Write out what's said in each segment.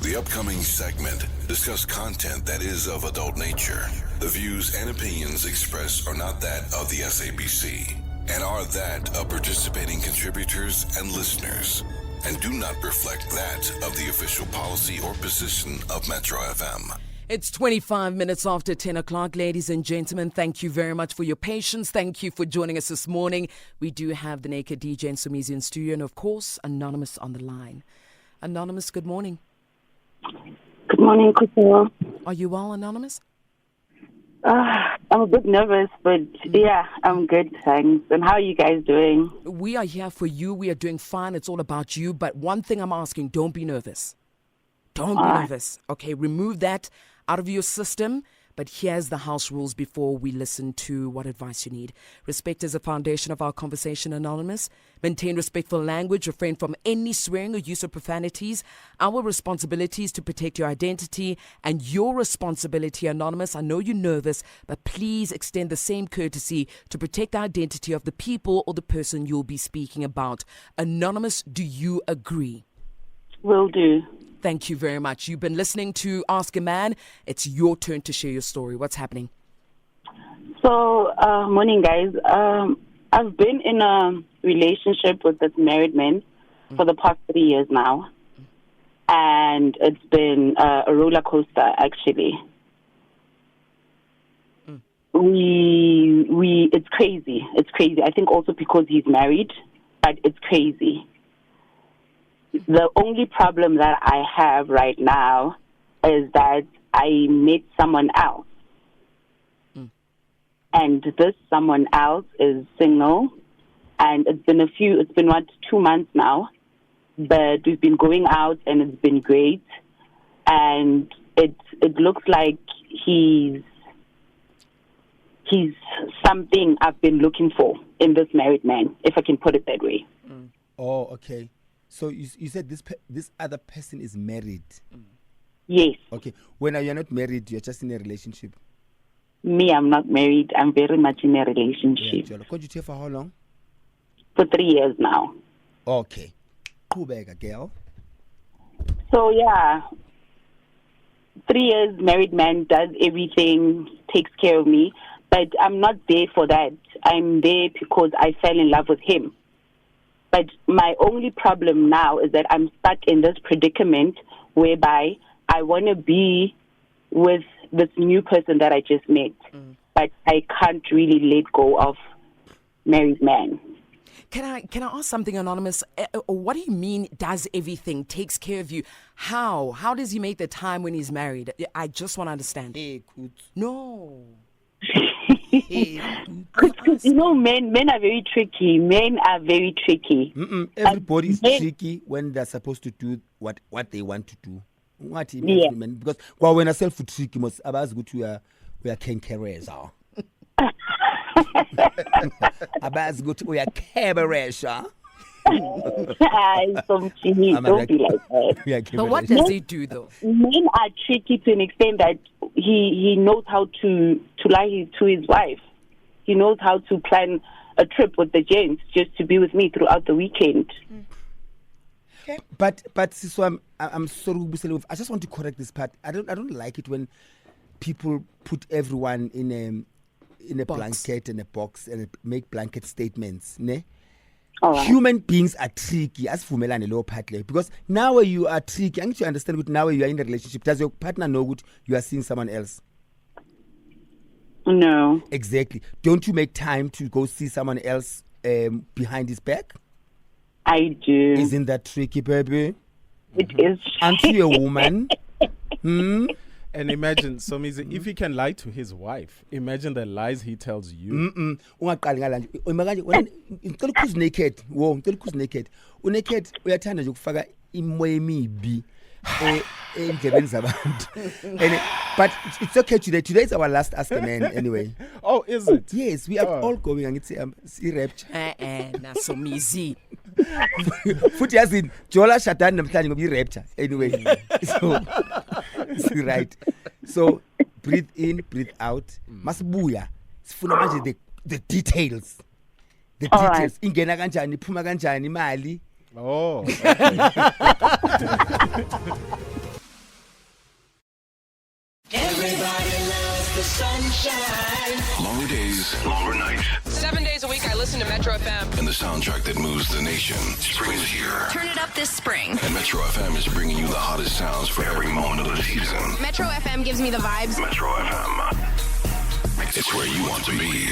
The upcoming segment discuss content that is of adult nature. The views and opinions expressed are not that of the SABC and are that of participating contributors and listeners, and do not reflect that of the official policy or position of Metro FM. It's 25 minutes after 10 o'clock, ladies and gentlemen. Thank you very much for your patience. Thank you for joining us this morning. We do have the Naked DJ and Somizi in studio, and of course, Anonymous on the line. Anonymous, good morning. Good morning, Kusimo. Are you well, Anonymous? I'm a bit nervous, but yeah, I'm good, thanks. And how are you guys doing? We are here for you. We are doing fine. It's all about you. But one thing I'm asking, don't be nervous. Don't be nervous. Okay, remove that out of your system. But here's the house rules before we listen to what advice you need. Respect is the foundation of our conversation, Anonymous. Maintain respectful language. Refrain from any swearing or use of profanities. Our responsibility is to protect your identity and your responsibility, Anonymous. I know you're nervous, but please extend the same courtesy to protect the identity of the people or the person you'll be speaking about. Anonymous, do you agree? Will do. Thank you very much. You've been listening to Ask a Man. It's your turn to share your story. What's happening? So, morning, guys. I've been in a relationship with this married man for the past 3 years now. And it's been a roller coaster, actually. It's crazy. It's crazy. I think also because he's married, but it's crazy. The only problem that I have right now is that I met someone else. And this someone else is single. And it's been 2 months now. But we've been going out and it's been great. And it looks like he's something I've been looking for in this married man, if I can put it that way. Oh, okay. So you said this other person is married? Yes. Okay. When you're not married, you're just in a relationship? Me, I'm not married. I'm very much in a relationship. Yeah, could you tell for how long? For 3 years now. Okay. Kubeka, girl. So, yeah. 3 years, married man, does everything, takes care of me. But I'm not there for that. I'm there because I fell in love with him. But my only problem now is that I'm stuck in this predicament whereby I want to be with this new person that I just met. But I can't really let go of married man. Can I ask something, Anonymous? What do you mean does everything, takes care of you? How? How does he make the time when he's married? I just want to understand. No. Because, men are very tricky. Men are very tricky. Everybody's tricky when they're supposed to do what they want to do. What he means, men. Because when I self tricky, most of us go to we are cankerers. Abaz go to we are cabarets. Don't be like that. But what does he do, though? Men are tricky to an extent that he knows how to lie to his wife. He knows how to plan a trip with the gents just to be with me throughout the weekend. But so I'm sorry, I just want to correct this part. I don't like it when people put everyone in a blanket and a box and make blanket statements. Ne? Right. Human beings are tricky, as Fumelane low partly, because now you are tricky. I need to understand what now you are in a relationship. Does your partner know what you are seeing someone else? No. Exactly. Don't you make time to go see someone else behind his back? I do. Isn't that tricky, baby? It is. Aren't you a woman? And imagine, Somizi, if he can lie to his wife, imagine the lies he tells you. Ngicela naked. Wo, ngicela naked. Naked uyathanda nje ukufaka imoya emibi endlebeni zabantu. But it's okay today. Today is our last Ask a Man anyway. Oh, is it? Yes, we are all going. Angithi rapture. Nasomizi. Futhi yazi Jola Shatan namhlanje ngoba rapture anyway. So it's right. So breathe in, breathe out. Masibuya. Sifuna manje the details. The details. Ingena kanjani, iphuma kanjani imali. Oh. Longer days, longer nights, 7 days a week, I listen to Metro FM. and the soundtrack that moves the nation. Spring is here, Turn it up this spring. and Metro FM is bringing you the hottest sounds for every moment of the season. Metro FM gives me the vibes. Metro FM. It's where you want to be.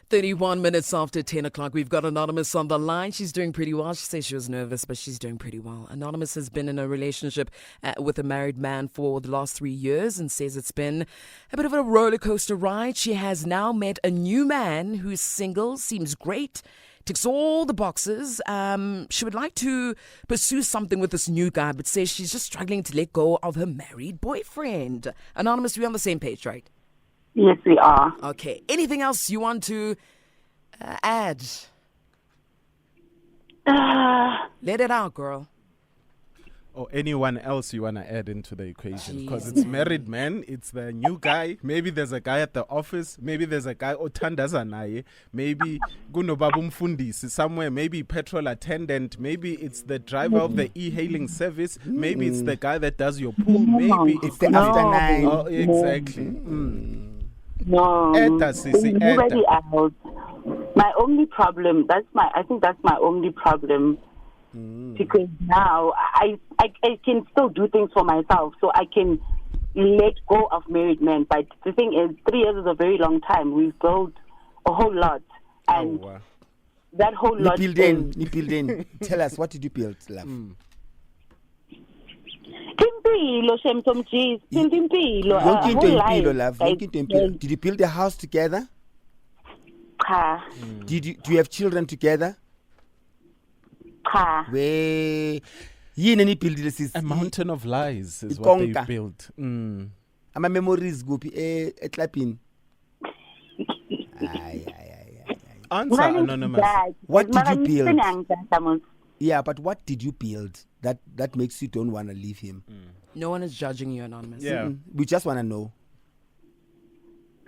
31 minutes after 10 o'clock, we've got Anonymous on the line. She's doing pretty well. She says she was nervous, but she's doing pretty well. Anonymous has been in a relationship with a married man for the last 3 years and says it's been a bit of a roller coaster ride. She has now met a new man who's single, seems great, ticks all the boxes. She would like to pursue something with this new guy, but says she's just struggling to let go of her married boyfriend. Anonymous, we're on the same page, right? Yes, we are. Okay. Anything else you want to add? Let it out, girl. Or anyone else you want to add into the equation? Because it's married man, it's the new guy. Maybe there's a guy at the office. Maybe there's a guy otandaza naye. Maybe gunobaba umfundisi somewhere. Maybe petrol attendant. Maybe it's the driver of the e-hailing service. Maybe it's the guy that does your pool. Maybe It's the after 9. Oh, exactly. No, Etta, Sissy, nobody Etta. else. My only problem, I think that's my only problem. Because now I can still do things for myself, so I can let go of married men. But the thing is, 3 years is a very long time. We've built a whole lot, and wow. that whole lot Ni build in. Tell us, what did you build, love? Impilo, Shem Tom G's. Impilo. Yonke into impilo, love. Yonke into impilo. Did you build a house together? Cha. Do you have children together? Cha. Where yini nibuildile sis? A mountain of lies is what they Ikonka. built. Ama memories kuphi eklapini? Ay. Answer, Anonymous. What did you build? Yeah, but what did you build that makes you don't want to leave him? No one is judging you, Anonymous. Yeah. We just want to know.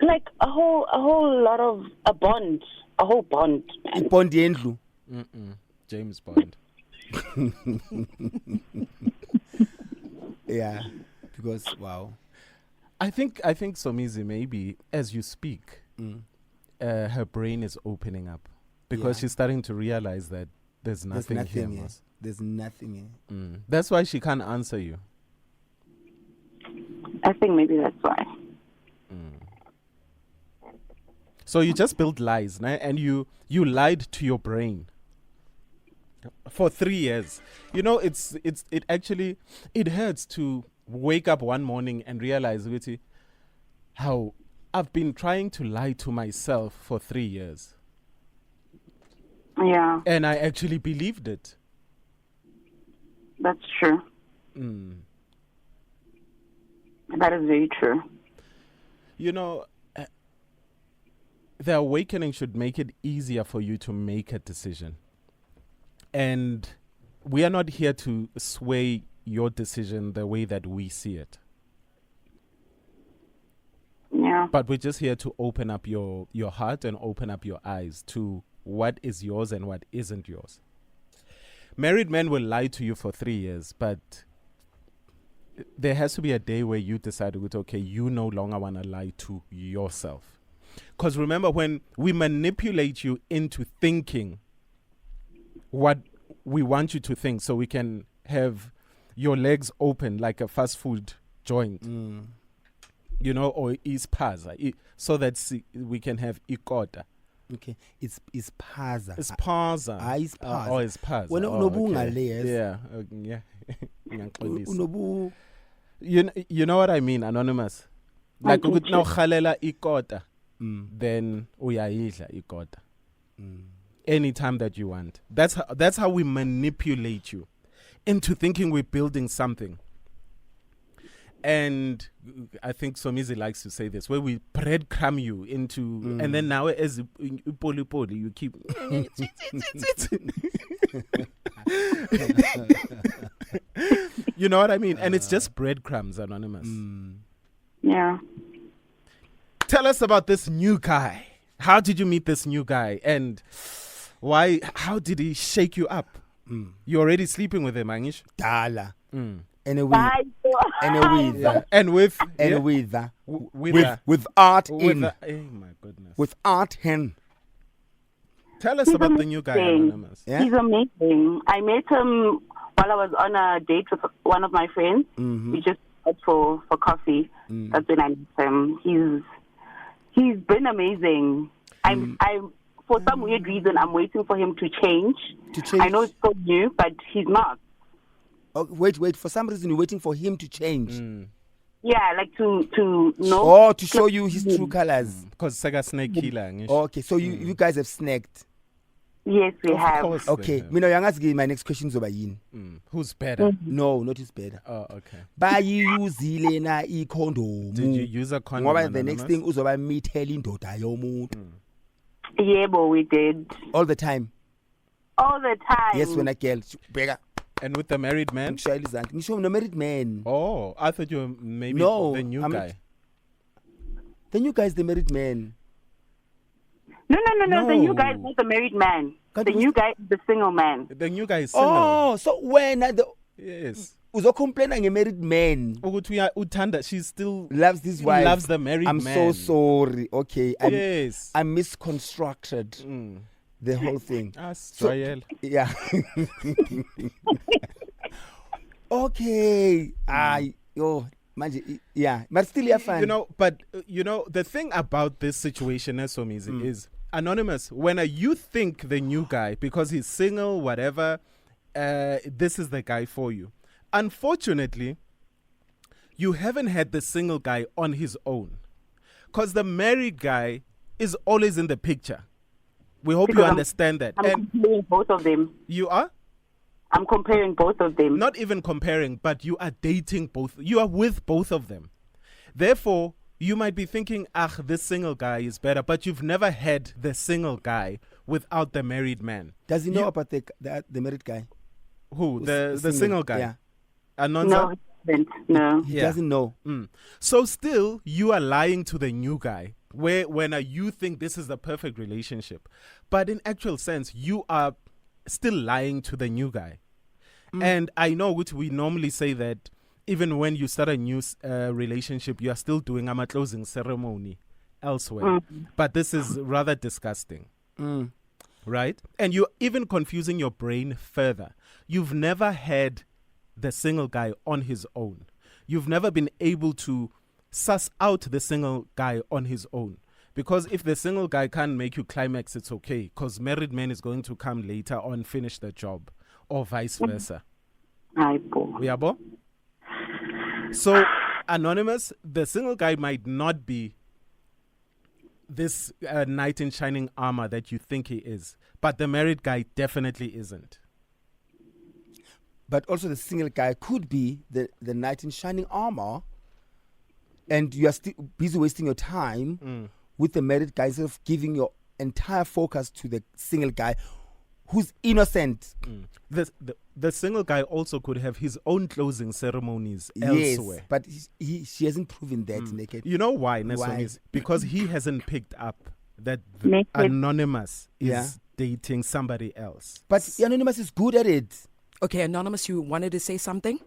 Like a whole lot of a bond, a whole bond. Man. Bond yendlu. James Bond. Yeah, because wow. I think Somizi, maybe as you speak, her brain is opening up because Yeah. she's starting to realize that there's There's nothing, nothing here. here. Mos. There's nothing here. That's why she can't answer you. I think maybe that's why. So you just built lies, nah? And you lied to your brain for 3 years. You know, it actually hurts to wake up one morning and realize, Witty, how I've been trying to lie to myself for 3 years. Yeah, And I actually believed it. that's true. That is very true. You know, the awakening should make it easier for you to make a decision. And we are not here to sway your decision the way that we see it. Yeah. But we're just here to open up your heart and open up your eyes to what is yours and what isn't yours. Married men will lie to you for 3 years, but there has to be a day where you decide, okay, you no longer want to lie to yourself. Because remember, when we manipulate you into thinking what we want you to think so we can have your legs open like a fast food joint, you know, or ispaza, so that we can have ikota. Okay, it's paza. It's paza. It's paza. Oh, it's paza. Wena Oh, unobunga okay. layers. Yeah, yeah. Ngiyaxolisa. Unobu You know what I mean, Anonymous? Like ukuthi now khalela ikota, then uyayidla ikota. Anytime that you want. That's how we manipulate you into thinking we're building something. And I think Somizi likes to say this, where we breadcrumb you into, and then now as poli you keep. You know what I mean? And it's just breadcrumbs, Anonymous. Yeah. Tell us about this new guy. How did you meet this new guy? And why? How did he shake you up? You're already sleeping with him, Angish? dala. Mm. Anyway, Bye. and a with Yeah. And with and yeah, with with art with in oh my goodness. with art hen. Tell us He's about the new guy, amazing. Anonymous. Yeah? He's amazing. I met him while I was on a date with one of my friends. Mm-hmm. We just met for coffee. That's when I met him. He's been amazing. I'm for some weird reason I'm waiting for him to change. To change? I know it's so new, but he's not. Oh, wait. For some reason, you're waiting for him to change. Yeah, like to know. Oh, to show you his true colors. Because Sega Snake Killer. ngisho. Okay, so you guys have snagged. Yes, we Of have. course they Okay, have. mina yangazi my next question zoba yini. Who's better? No, not is better. Oh, okay. Bayiyuzile na ikondom. Did you use a condom? Ngoba the next Anonymous? thing uzoba mithela indoda yomuntu Yeah, but we did all the time. all the time. Yes, when a girl bheka And with the married man? ngishayela izandla. Ngisho no married man. Oh, I thought you were maybe No, the new I'm- guy. The new guy is the married man. No. The new No. guy is not the married man. Can't The you- new guy is the single man. The new guy is single. Oh, so when the Yes. uzocomplain nge married man Ukuthi Utanda, she's still loves this wife. loves the married I'm man. so sorry. Okay, Yes. I misconstructed the whole thing. Astrayel. Yeah. Okay. Manje, yeah. But still, you're fine. You know, but the thing about this situation, Somizi, is Anonymous. When you think the new guy, because he's single, whatever, this is the guy for you. Unfortunately, you haven't had the single guy on his own, because the married guy is always in the picture. We hope you Because understand that. I'm And comparing both of them. you are I'm comparing both of them. not even comparing, but you are dating both. You are with both of them. Therefore, you might be thinking, this single guy is better, but you've never had the single guy without the married man. Does he know about the married guy? Who? The Who's single guy? Yeah. Anonza? No, he doesn't. No. He Yeah. doesn't know. So still, you are lying to the new guy. When you think this is the perfect relationship, but in actual sense, you are still lying to the new guy. And I know which we normally say that even when you start a new relationship, you are still doing a closing ceremony elsewhere. But this is rather disgusting. Right? And you're even confusing your brain further. You've never had the single guy on his own. You've never been able to suss out the single guy on his own. Because if the single guy can't make you climax, it's okay. Because married man is going to come later on, finish the job. Or vice versa. Uyabo? So, Anonymous, the single guy might not be this knight in shining armor that you think he is. But the married guy definitely isn't. But also the single guy could be the knight in shining armor, and you are still busy wasting your time with the married guy instead of giving your entire focus to the single guy who's innocent. The single guy also could have his own closing ceremonies Yes, elsewhere. but she hasn't proven that naked. You know why, Nesong? Why? Is because he hasn't picked up that Naked. Anonymous is Yeah. dating somebody else. But Anonymous is good at it. Okay, Anonymous, you wanted to say something?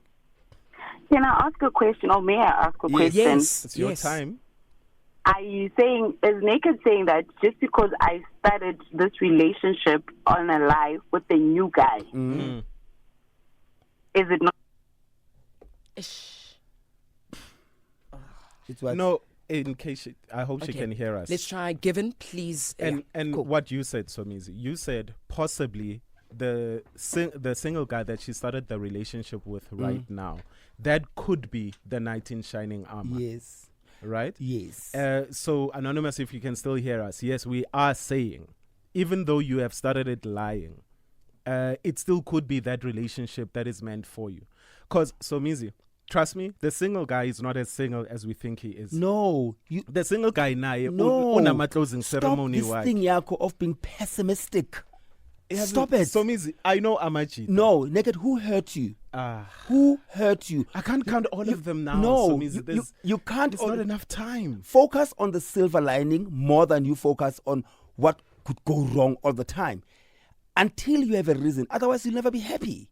Can I ask a question, or may I ask a question? Yes. It's your time. Are you saying, is Naked saying that just because I started this relationship on a lie with the new guy, is it not? It's what? No, in case I hope she Okay. can hear us. Let's try Given, please. And cool. what you said, Somizi, you said possibly the single guy that she started the relationship with right now, that could be the knight in shining armor, Yes. right? Yes. So, Anonymous, if you can still hear us, yes, we are saying, even though you have started it lying, it still could be that relationship that is meant for you. Because, Somizi, trust me, the single guy is not as single as we think he is. No. The single guy naye No. unama closing ceremony Stop this thing yakho of being pessimistic. Stop it. Somizi, I know Amaji. No, Naked, who hurt you? Ah. Who hurt you? I can't count all of them now. No, Somizi. you can't. It's not enough time. Focus on the silver lining more than you focus on what could go wrong all the time. Until you have a reason. Otherwise, you'll never be happy.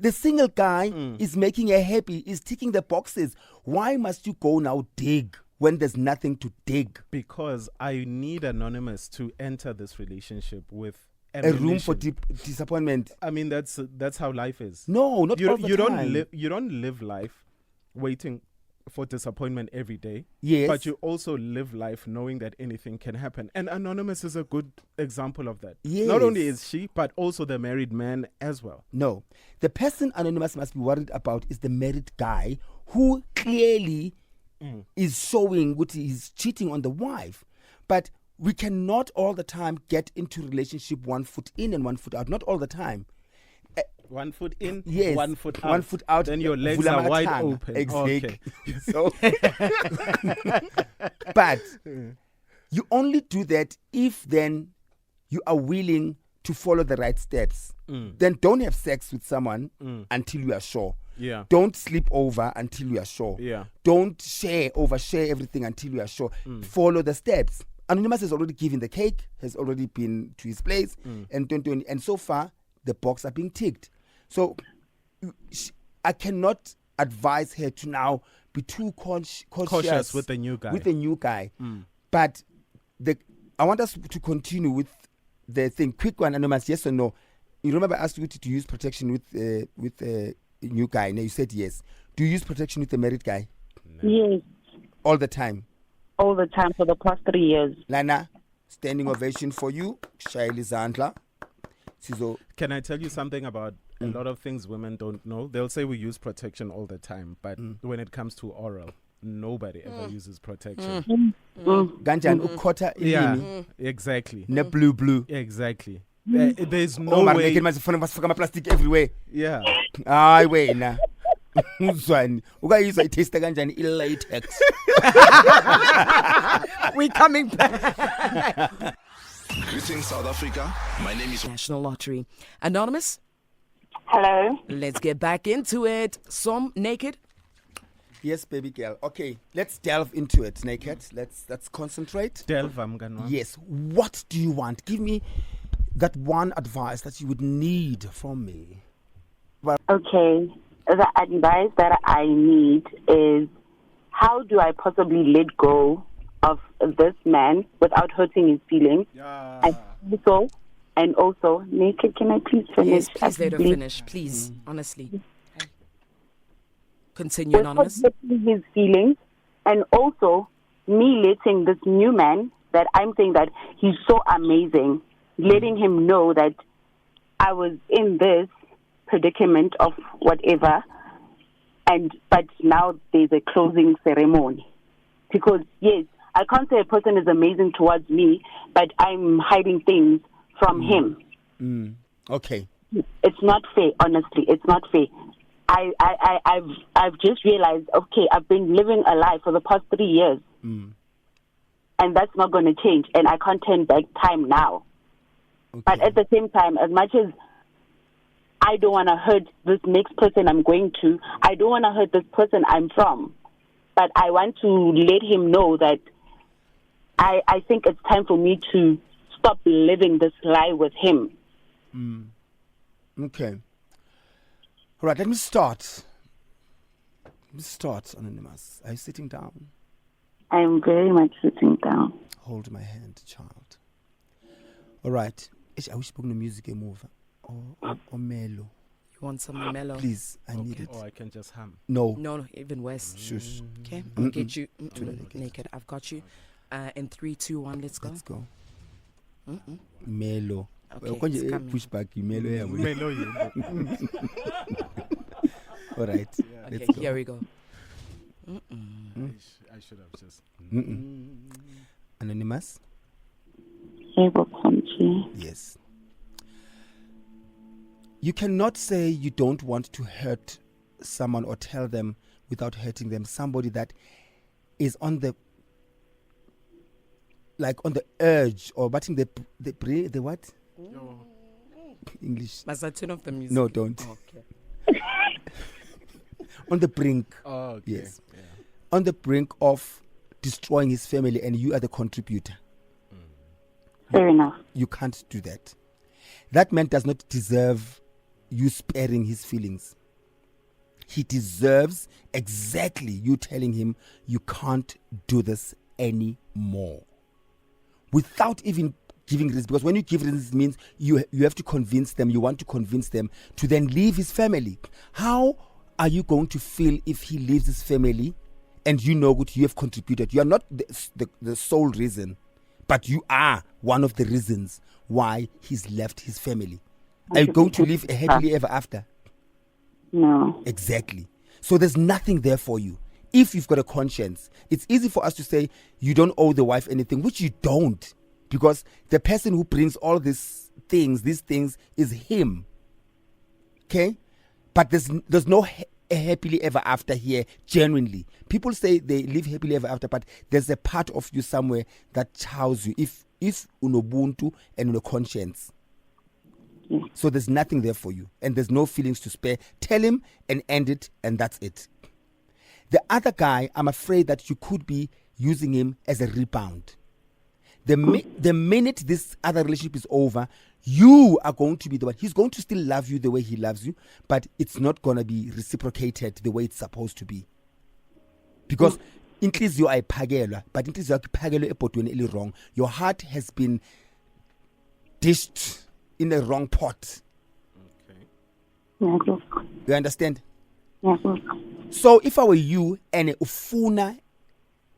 The single guy is making her happy, is ticking the boxes. Why must you go now dig when there's nothing to dig? Because I need Anonymous to enter this relationship with A room for ammunition. disappointment. I mean, that's how life is. No, not all the you time. you don't live life waiting for disappointment every day. Yes. But you also live life knowing that anything can happen. And Anonymous is a good example of that. Not only Yes. is she, but also the married man as well. No. The person Anonymous must be worried about is the married guy who clearly is showing what he's cheating on the wife. But we cannot all the time get into relationship 1 foot in and 1 foot out. Not all the time. 1 foot in, Yes. 1 foot out. 1 foot out. Then your legs Vula are wide matanga. open. Exactly. Okay. So, but you only do that if then you are willing to follow the right steps. Then don't have sex with someone until you are sure. Yeah. Don't sleep over until you are sure. Yeah. Don't overshare everything until you are sure. Follow the steps. Anonymous has already given the cake, has already been to his place, and so far the box are being ticked. So I cannot advise her to now be too cautious with the new guy. With the new guy, but I want us to continue with the thing. Quick one, Anonymous. Yes or no? You remember I asked you to use protection with the new guy. Now you said yes. Do you use protection with the married guy Yes, all the time? all the time for the past 3 years. Lana, standing ovation for you. Shaili Zandla. Sizo. Can I tell you something about a lot of things women don't know? They'll say we use protection all the time, but when it comes to oral, nobody ever uses protection. Ganjan ukota Yeah, ilini. exactly. Ne blue. Exactly. There's no Oh, man, way. make it my plastic everywhere. Yeah. Hayi wena. Uzwani. Ukayizwa itaste kanjani i-latex. We're coming back. Greetings, South Africa. My name is National Lottery. Anonymous, Hello. let's get back into it. Some naked. Yes, baby girl. Okay, let's delve into it, naked. Let's concentrate. Delve, Mganwa. Yes. What do you want? Give me that one advice that you would need from me. Okay. The advice that I need is, how do I possibly let go of this man without hurting his feelings? And also, naked, can I please finish? Yes, please let her Please. finish. Please, honestly. Continue, Anonymous. Without hurting his feelings, and also me letting this new man that I'm saying that he's so amazing, letting him know that I was in this predicament of whatever, but now there's a closing ceremony. Because yes, I can't say a person is amazing towards me, but I'm hiding things from him. Okay. It's not fair, honestly. It's not fair. I've just realized, okay, I've been living a lie for the past 3 years. And that's not going to change. And I can't turn back time now. Okay. But at the same time, as much as I don't want to hurt this next person I'm going to, I don't want to hurt this person I'm from. But I want to let him know that I think it's time for me to stop living this lie with him. Okay. All right, let me start. Anonymous. Are you sitting down? I'm very much sitting down. Hold my hand, child. All right. I wish spoke no music move or mellow. You want some mellow? Please, I need it. Or I can just hum. No. No, even worse. Shush. Okay, I'll get you naked. naked. I've got you. In 3, 2, 1, let's go. Let's go. Mellow. Okay, it's coming. Push back. Mellow. Yeah, Melo, all right. Okay, Let's go. here we go. I should have just. Anonymous? Able country. Yes. You cannot say you don't want to hurt someone or tell them without hurting them. Somebody that is on the urge or batting the what? English. Must I turn off the music? No, don't. Okay. On the brink. Oh, okay. Yes. Yeah. On the brink of destroying his family, and you are the contributor. Fair enough. You can't do that. That man does not deserve you sparing his feelings. He deserves exactly you telling him you can't do this anymore. Without even giving reasons, because when you give reasons, it means you have to convince them, you want to convince them to then leave his family. How are you going to feel if he leaves his family and you know what you have contributed? You are not the sole reason, but you are one of the reasons why he's left his family. Are you going to live a happily ever after? No. Exactly. So there's nothing there for you. If you've got a conscience, it's easy for us to say you don't owe the wife anything, which you don't, because the person who brings all these things is him. Okay? But there's no happily ever after here, genuinely. People say they live happily ever after, but there's a part of you somewhere that chows you if unobuntu and uno conscience. So there's nothing there for you, and there's no feelings to spare. Tell him and end it, and that's it. The other guy, I'm afraid that you could be using him as a rebound. The minute this other relationship is over, you are going to be the one. He's going to still love you the way he loves you, but it's not going to be reciprocated the way it's supposed to be. Because inhliziyo ayiphakelwa, but inhliziyo yakho iphakelwe ebhodweni eli wrong. Your heart has been dished in the wrong pot. Okay. You understand? Yes. So if I were you and ufuna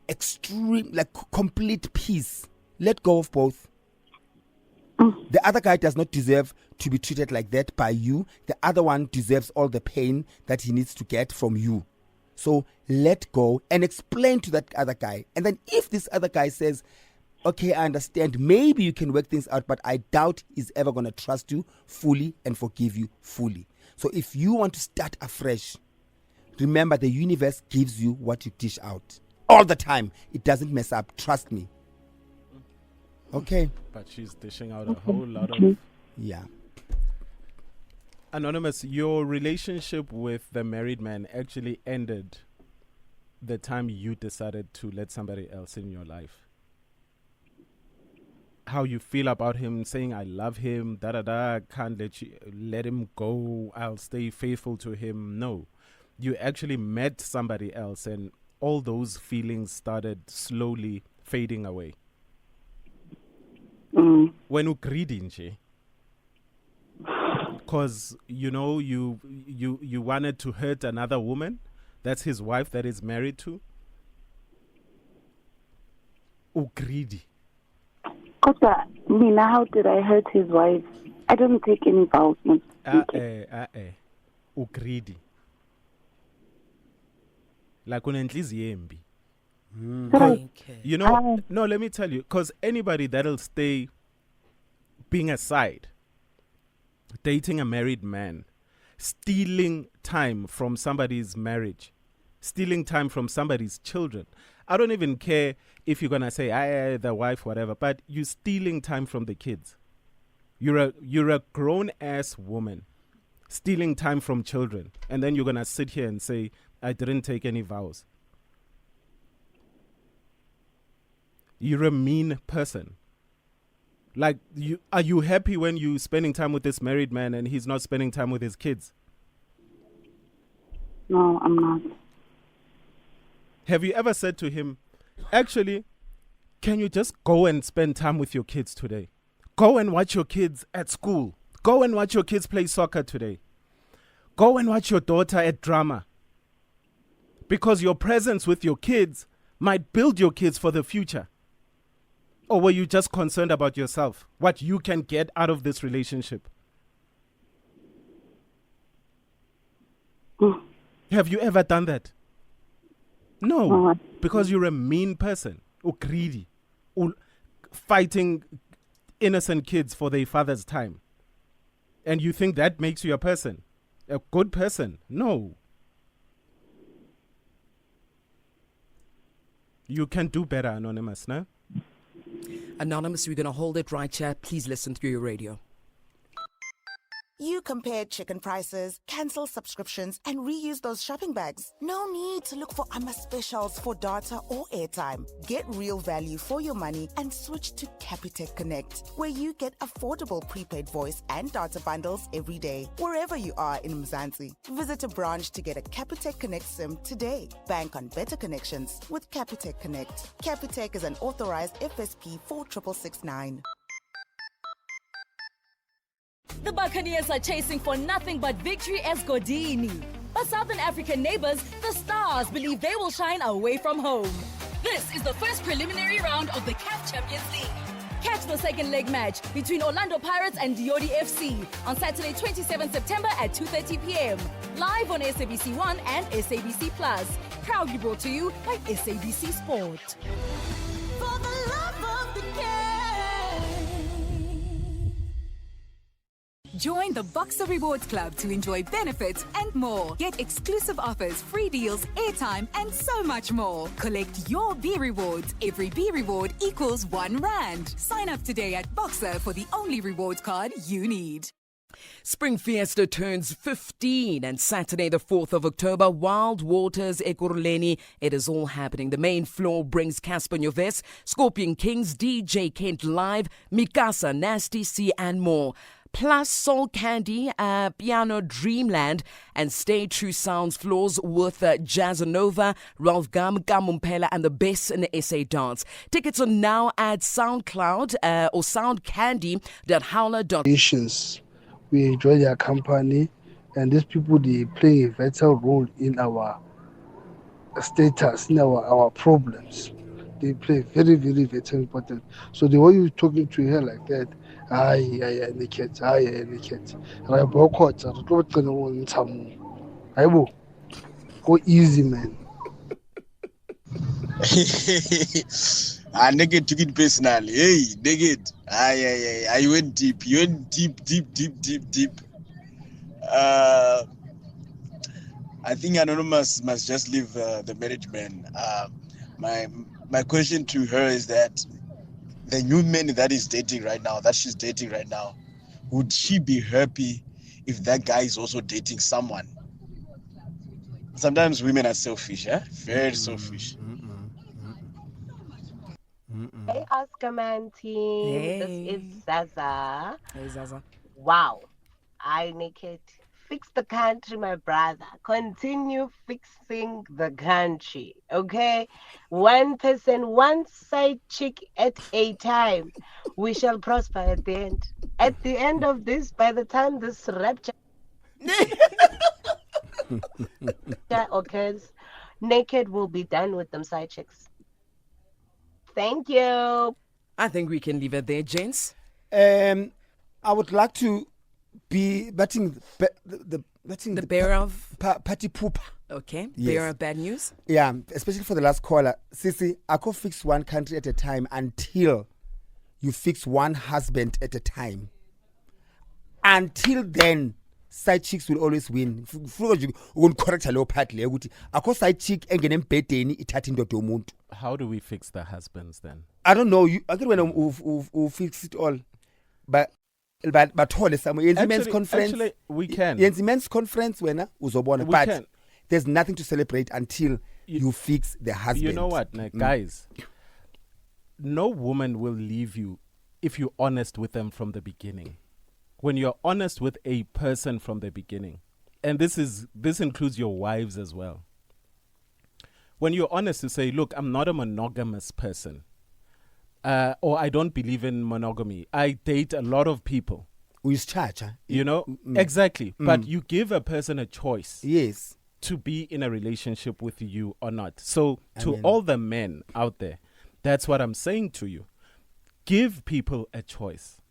extreme, like complete peace, let go of both. The other guy does not deserve to be treated like that by you. The other one deserves all the pain that he needs to get from you. So let go and explain to that other guy. And then if this other guy says, okay, I understand, maybe you can work things out, but I doubt he's ever going to trust you fully and forgive you fully. So if you want to start afresh, remember the universe gives you what you dish out all the time. It doesn't mess up. Trust me. Okay. But she's dishing out a whole lot of... Yeah. Anonymous, your relationship with the married man actually ended the time you decided to let somebody else in your life. How you feel about him saying, I love him, can't let him go, I'll stay faithful to him. No. You actually met somebody else and all those feelings started slowly fading away. When you greedy nje, because you know you wanted to hurt another woman, that's his wife that is married to. Greedy. Kota, Mina, how did I hurt his wife? I didn't take any vows. Greedy. Like unenhliziyo embi. Okay. You know, no, let me tell you, because anybody that'll stay being aside, dating a married man, stealing time from somebody's marriage, stealing time from somebody's children. I don't even care if you're going to say, the wife, whatever, but you're stealing time from the kids. You're a grown-ass woman stealing time from children, and then you're going to sit here and say, I didn't take any vows. You're a mean person. Like, are you happy when you're spending time with this married man and he's not spending time with his kids? No, I'm not. Have you ever said to him, actually, can you just go and spend time with your kids today? Go and watch your kids at school. Go and watch your kids play soccer today. Go and watch your daughter at drama. Because your presence with your kids might build your kids for the future. Or were you just concerned about yourself? What you can get out of this relationship? Have you ever done that? No. Because you're a mean person. Or greedy. Or fighting innocent kids for their father's time. And you think that makes you a person? A good person? No. You can do better, Anonymous, no? Anonymous, we're going to hold it right here. Please listen through your radio. You compare chicken prices, cancel subscriptions, and reuse those shopping bags. No need to look for AMA specials for data or airtime. Get real value for your money and switch to Capitec Connect, where you get affordable prepaid voice and data bundles every day, wherever you are in Mzansi. Visit a branch to get a Capitec Connect SIM today. Bank on better connections with Capitec Connect. Capitec is an authorized FSP 46669. The Buccaneers are chasing for nothing but victory as Godini. But Southern African neighbors, the Stars, believe they will shine away from home. This is the first preliminary round of the CAF Champions League. Catch the second leg match between Orlando Pirates and Diodi FC on Saturday, 27 September at 2:30 p.m. Live on SABC 1 and SABC Plus. Proudly brought to you by SABC Sport. For the love of the game. Join the Boxer Rewards Club to enjoy benefits and more. Get exclusive offers, free deals, airtime, and so much more. Collect your B rewards. Every B reward equals R1. Sign up today at Boxer for the only rewards card you need. Spring Fiesta turns 15 and Saturday the 4th of October, Wild Waters Ekurhuleni. It is all happening. The main floor brings Casper Nyovest, Scorpion Kings, DJ Kent Live, Mikasa, Nasty C and more. Plus Soul Candy, Piano Dreamland and Stay True Sounds floors with Jazzanova, Ralph Gum, Gamumpela and the best in the SA dance. Tickets are now at SoundCloud or soundcandy.howler.com. We enjoy their company, and these people, they play a vital role in our status, in our problems. They play very, very, very important. So the way you're talking to her like that, naked, naked. Go easy, man. Naked took it personally. Hey, naked. I went deep. You went deep. I think Anonymous must just leave the management. My question to her is that the new man that she's dating right now, would she be happy if that guy is also dating someone? Sometimes women are selfish, very selfish. Hey, Oscar Man team. Hey. This is Zaza. Hey, Zaza. Wow. I naked. Fix the country, my brother. Continue fixing the country. Okay? One person, one side chick at a time. We shall prosper at the end. At the end of this, by the time this rapture occurs, naked will be done with them side chicks. Thank you. I think we can leave it there, gents. I would like to be batting the bearer of party pooper. Okay, Yes. bearer of bad news. Yeah, especially for the last caller. Sisi, I could fix one country at a time until you fix one husband at a time. Until then, side chicks will always win. Correct a part le ukuthi akho side chick engene embedeni ithatha indoda yomuntu. How do we fix the husbands then? I don't know. I get when we fix it all, but bathole somewhere. Yenza men's conference. Actually, we can. Yenza men's conference wena uzobona. We But can. there's nothing to celebrate until you fix the husband. You know what, guys? No woman will leave you if you're honest with them from the beginning. When you're honest with a person from the beginning, and this includes your wives as well. When you're honest to say, look, I'm not a monogamous person, or I don't believe in monogamy. I date a lot of people. With charge, you know, exactly. But you give a person a choice. Yes. To be in a relationship with you or not. So to all the men out there, that's what I'm saying to you. Give people a choice.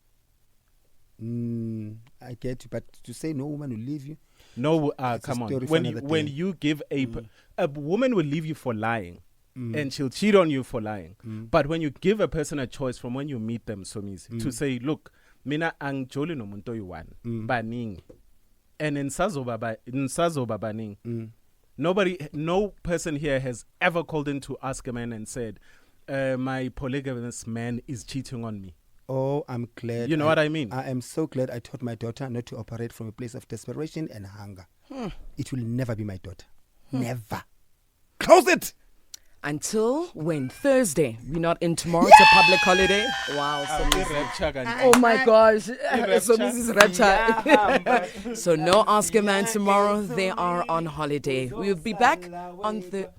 I get you, but to say no woman will leave you. No, that's a come on. story for When another when day. you give a woman will leave you for lying, and she'll cheat on you for lying. But when you give a person a choice from when you meet them, so means to say, look, mina angjoli no muntu oyi-1 baning, and in sazoba baning. No person here has ever called in to ask a man and said, my polygamous man is cheating on me. Oh, I'm glad. You know what I mean? I am so glad I taught my daughter not to operate from a place of desperation and hunger. It will never be my daughter. Never. Close it! Until when? Thursday. We're not in tomorrow. It's a public holiday. Wow. Oh my gosh. So this is rapture. So no Ask a Man tomorrow. They are on holiday. We'll be back on the...